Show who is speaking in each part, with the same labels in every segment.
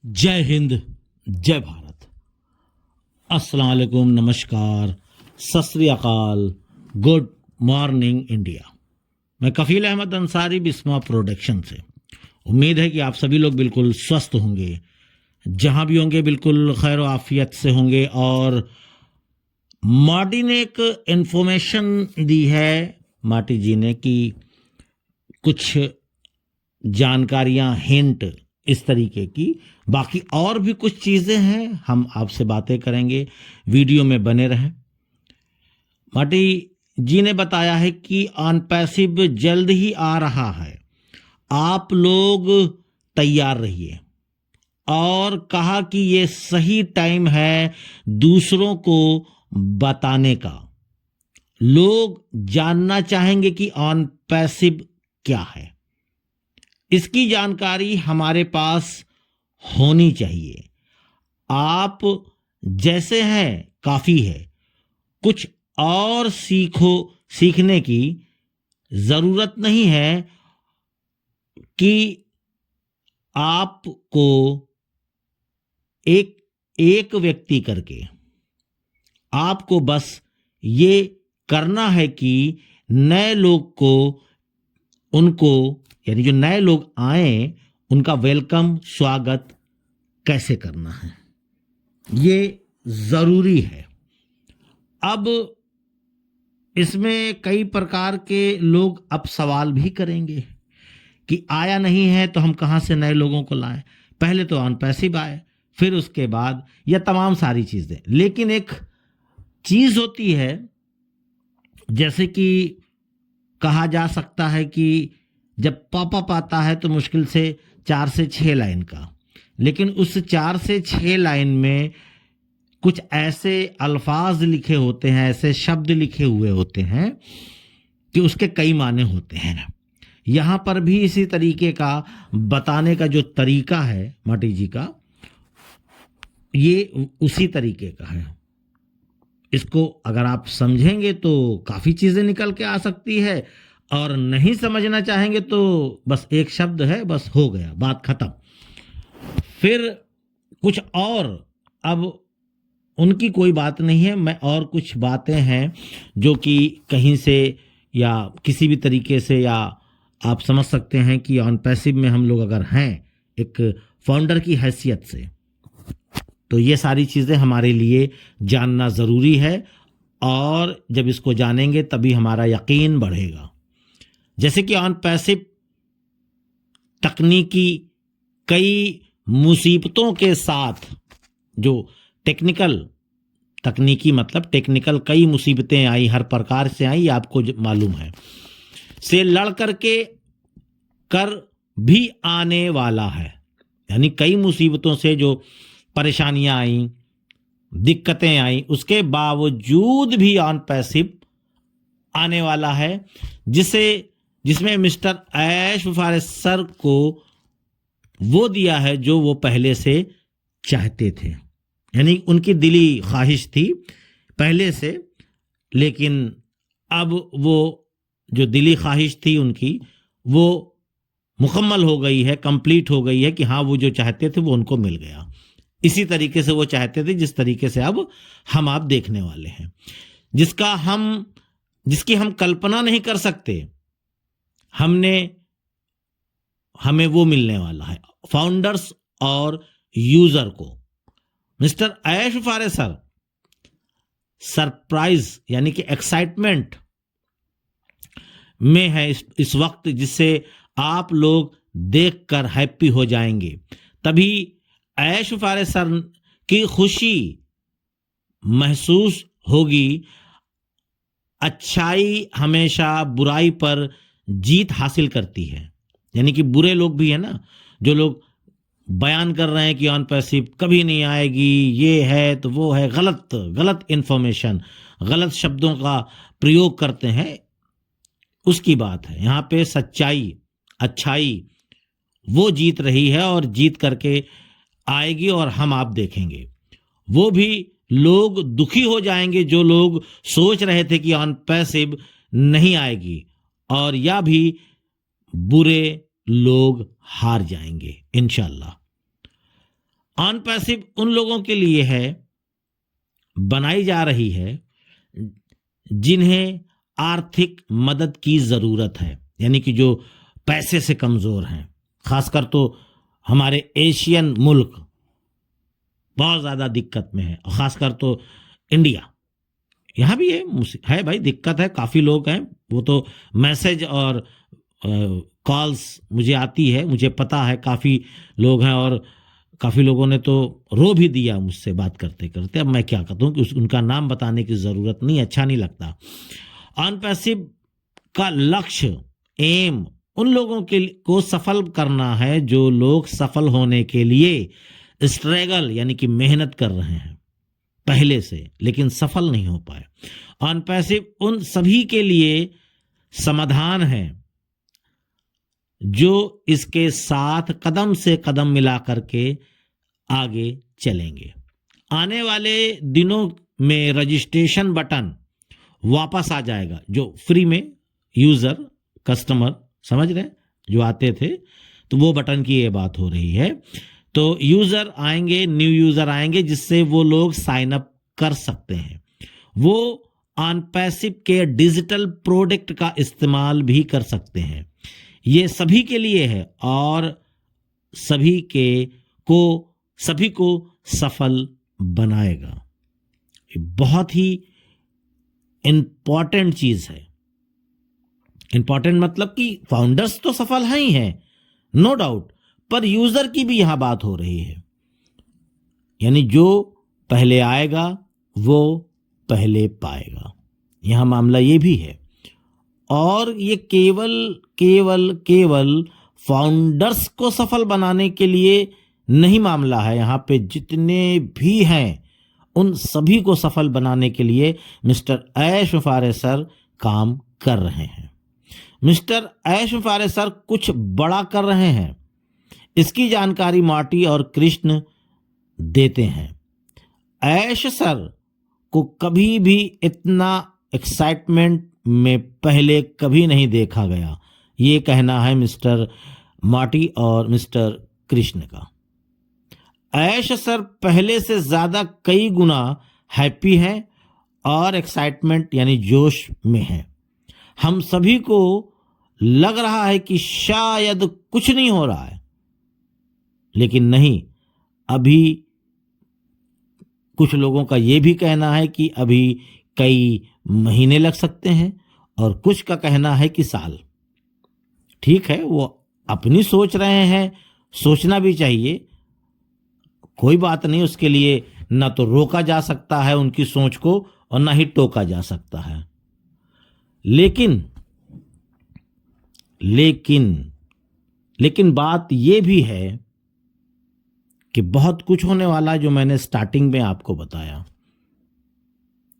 Speaker 1: जय हिंद, जय भारत। अस्सलाम वालेकुम, नमस्कार, सत श्री अकाल, गुड मॉर्निंग इंडिया। मैं कफील अहमद अंसारी, बिस्मा प्रोडक्शन से। उम्मीद है कि आप सभी लोग बिल्कुल स्वस्थ होंगे, जहां भी होंगे बिल्कुल खैर आफियत से होंगे। और माटी ने एक इंफॉर्मेशन दी है, माटी जी ने, कि कुछ जानकारियां, हिंट इस तरीके की, बाकी और भी कुछ चीजें हैं, हम आपसे बातें करेंगे। वीडियो में बने रहें। माटी जी ने बताया है कि ऑन पैसिव जल्द ही आ रहा है, आप लोग तैयार रहिए। और कहा कि ये सही टाइम है दूसरों को बताने का। लोग जानना चाहेंगे कि ऑन पैसिव क्या है। इसकी जानकारी हमारे पास होनी चाहिए। आप जैसे हैं काफी है, कुछ और सीखने की जरूरत नहीं है कि आपको एक एक व्यक्ति करके, आपको बस ये करना है कि नए लोग को, उनको यानी जो नए लोग आए उनका वेलकम, स्वागत कैसे करना है, ये जरूरी है। अब इसमें कई प्रकार के लोग अब सवाल भी करेंगे कि आया नहीं है तो हम कहां से नए लोगों को लाएं। पहले तो ऑन पैसिव आए, फिर उसके बाद यह तमाम सारी चीजें। लेकिन एक चीज होती है, जैसे कि कहा जा सकता है कि जब पॉपअप आता है तो मुश्किल से 4 से 6 लाइन का, लेकिन उस 4 से 6 लाइन में कुछ ऐसे अल्फाज लिखे होते हैं, ऐसे शब्द लिखे हुए होते हैं कि उसके कई माने होते हैं। यहां पर भी इसी तरीके का बताने का जो तरीका है माटी जी का, ये उसी तरीके का है। इसको अगर आप समझेंगे तो काफी चीजें निकल के आ सकती है, और नहीं समझना चाहेंगे तो बस एक शब्द है, बस हो गया, बात खत्म। फिर कुछ और, अब उनकी कोई बात नहीं है, मैं और कुछ बातें हैं जो कि कहीं से या किसी भी तरीके से, या आप समझ सकते हैं कि ऑन पैसिव में हम लोग अगर हैं एक फाउंडर की हैसियत से, तो ये सारी चीजें हमारे लिए जानना जरूरी है। और जब इसको जानेंगे तभी हमारा यकीन बढ़ेगा। जैसे कि ऑन पैसिव तकनीकी कई मुसीबतों के साथ, जो तकनीकी मतलब टेक्निकल कई मुसीबतें आई, हर प्रकार से आई, आपको मालूम है, से लड़ करके कर भी आने वाला है। यानी कई मुसीबतों से जो परेशानियां आई, दिक्कतें आई, उसके बावजूद भी ऑन पैसिव आने वाला है, जिसमें मिस्टर ऐश फारिस सर को वो दिया है जो वो पहले से चाहते थे। यानी उनकी दिली ख्वाहिश थी पहले से, लेकिन अब वो जो दिली ख्वाहिश थी उनकी, वो मुकम्मल हो गई है, कंप्लीट हो गई है कि हाँ, वो जो चाहते थे वो उनको मिल गया। इसी तरीके से वो चाहते थे जिस तरीके से अब हम आप देखने वाले हैं, जिसकी हम कल्पना नहीं कर सकते। हमें वो मिलने वाला है, फाउंडर्स और यूजर को। मिस्टर ऐश फारिस सर सरप्राइज यानी कि एक्साइटमेंट में है इस वक्त, जिससे आप लोग देखकर हैप्पी हो जाएंगे। तभी ऐश फारिस सर की खुशी महसूस होगी। अच्छाई हमेशा बुराई पर जीत हासिल करती है। यानी कि बुरे लोग भी है ना, जो लोग बयान कर रहे हैं कि ऑन पैसिव कभी नहीं आएगी, ये है तो वो है, गलत इंफॉर्मेशन, गलत शब्दों का प्रयोग करते हैं, उसकी बात है। यहां पे सच्चाई, अच्छाई वो जीत रही है, और जीत करके आएगी, और हम आप देखेंगे। वो भी लोग दुखी हो जाएंगे जो लोग सोच रहे थे कि ऑन पैसिव नहीं आएगी, और या भी बुरे लोग हार जाएंगे इंशाल्लाह। ऑन पैसिव उन लोगों के लिए है, बनाई जा रही है जिन्हें आर्थिक मदद की जरूरत है, यानी कि जो पैसे से कमजोर हैं। खासकर तो हमारे एशियन मुल्क बहुत ज्यादा दिक्कत में है, और खासकर तो इंडिया, यहां भी है भाई, दिक्कत है, काफी लोग हैं। वो तो मैसेज और कॉल्स मुझे आती है, मुझे पता है काफी लोग हैं, और काफी लोगों ने तो रो भी दिया मुझसे बात करते करते। अब मैं क्या कहता हूं कि उनका नाम बताने की जरूरत नहीं, अच्छा नहीं लगता। ऑन पैसिव का लक्ष्य, एम, उन लोगों को सफल करना है जो लोग सफल होने के लिए स्ट्रगल यानी कि मेहनत कर रहे हैं पहले से, लेकिन सफल नहीं हो पाए। ऑन पैसिव उन सभी के लिए समाधान है जो इसके साथ कदम से कदम मिला करके आगे चलेंगे। आने वाले दिनों में रजिस्ट्रेशन बटन वापस आ जाएगा, जो फ्री में यूजर कस्टमर समझ रहे जो आते थे, तो वो बटन की ये बात हो रही है। तो यूजर आएंगे, न्यू यूजर आएंगे, जिससे वो लोग साइन अप कर सकते हैं। वो ऑन पैसिव के डिजिटल प्रोडक्ट का इस्तेमाल भी कर सकते हैं। ये सभी के लिए है और सभी को सफल बनाएगा। ये बहुत ही इंपॉर्टेंट चीज है। इंपॉर्टेंट मतलब कि फाउंडर्स तो सफल हैं ही हैं, नो डाउट, पर यूजर की भी यहां बात हो रही है, यानी जो पहले आएगा वो पहले पाएगा, यहां मामला ये भी है। और ये केवल फाउंडर्स को सफल बनाने के लिए नहीं मामला है, यहां पे जितने भी हैं उन सभी को सफल बनाने के लिए मिस्टर ऐश मुफारे सर काम कर रहे हैं। मिस्टर ऐश मुफारे सर कुछ बड़ा कर रहे हैं, इसकी जानकारी मार्टी और कृष्ण देते हैं। ऐश सर को कभी भी इतना एक्साइटमेंट में पहले कभी नहीं देखा गया, ये कहना है मिस्टर मार्टी और मिस्टर कृष्ण का। ऐश सर पहले से ज्यादा कई गुना हैप्पी हैं और एक्साइटमेंट यानी जोश में हैं। हम सभी को लग रहा है कि शायद कुछ नहीं हो रहा है, लेकिन नहीं, अभी कुछ लोगों का यह भी कहना है कि अभी कई महीने लग सकते हैं, और कुछ का कहना है कि साल। ठीक है, वो अपनी सोच रहे हैं, सोचना भी चाहिए, कोई बात नहीं, उसके लिए ना तो रोका जा सकता है उनकी सोच को और ना ही टोका जा सकता है। लेकिन बात यह भी है कि बहुत कुछ होने वाला, जो मैंने स्टार्टिंग में आपको बताया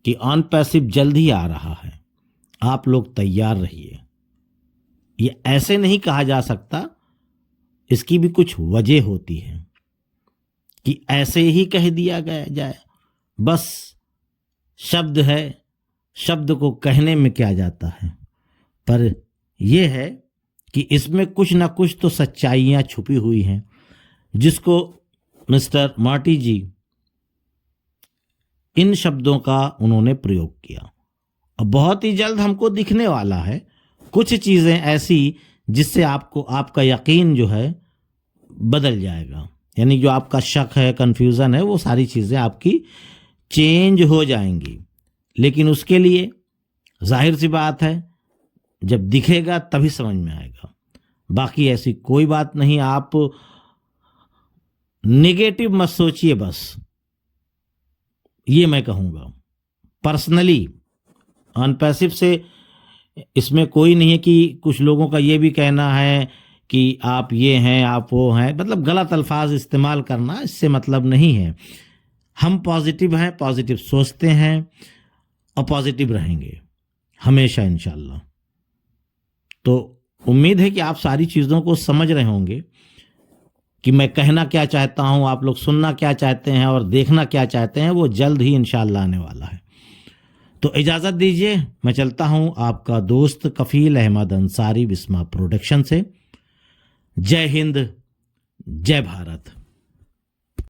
Speaker 1: कि ऑन पैसिव जल्द ही आ रहा है, आप लोग तैयार रहिए। ये ऐसे नहीं कहा जा सकता, इसकी भी कुछ वजह होती है कि ऐसे ही कह दिया गया जाए, बस शब्द है, शब्द को कहने में क्या जाता है, पर यह है कि इसमें कुछ ना कुछ तो सच्चाइयां छुपी हुई हैं, जिसको मिस्टर मार्टी जी इन शब्दों का उन्होंने प्रयोग किया, और बहुत ही जल्द हमको दिखने वाला है कुछ चीजें ऐसी जिससे आपका यकीन जो है बदल जाएगा, यानी जो आपका शक है, कंफ्यूजन है, वो सारी चीजें आपकी चेंज हो जाएंगी। लेकिन उसके लिए जाहिर सी बात है, जब दिखेगा तभी समझ में आएगा, बाकी ऐसी कोई बात नहीं। आप नेगेटिव मत सोचिए, बस ये मैं कहूंगा पर्सनली। ऑन पैसिव से इसमें कोई नहीं है कि कुछ लोगों का ये भी कहना है कि आप ये हैं, आप वो हैं, मतलब गलत अल्फाज इस्तेमाल करना, इससे मतलब नहीं है। हम पॉजिटिव हैं, पॉजिटिव सोचते हैं और पॉजिटिव रहेंगे हमेशा इंशाल्लाह। तो उम्मीद है कि आप सारी चीज़ों को समझ रहे होंगे कि मैं कहना क्या चाहता हूं, आप लोग सुनना क्या चाहते हैं और देखना क्या चाहते हैं, वो जल्द ही इंशाल्लाह आने वाला है। तो इजाज़त दीजिए, मैं चलता हूं, आपका दोस्त कफील अहमद अंसारी, बिस्मा प्रोडक्शन से। जय हिंद, जय भारत।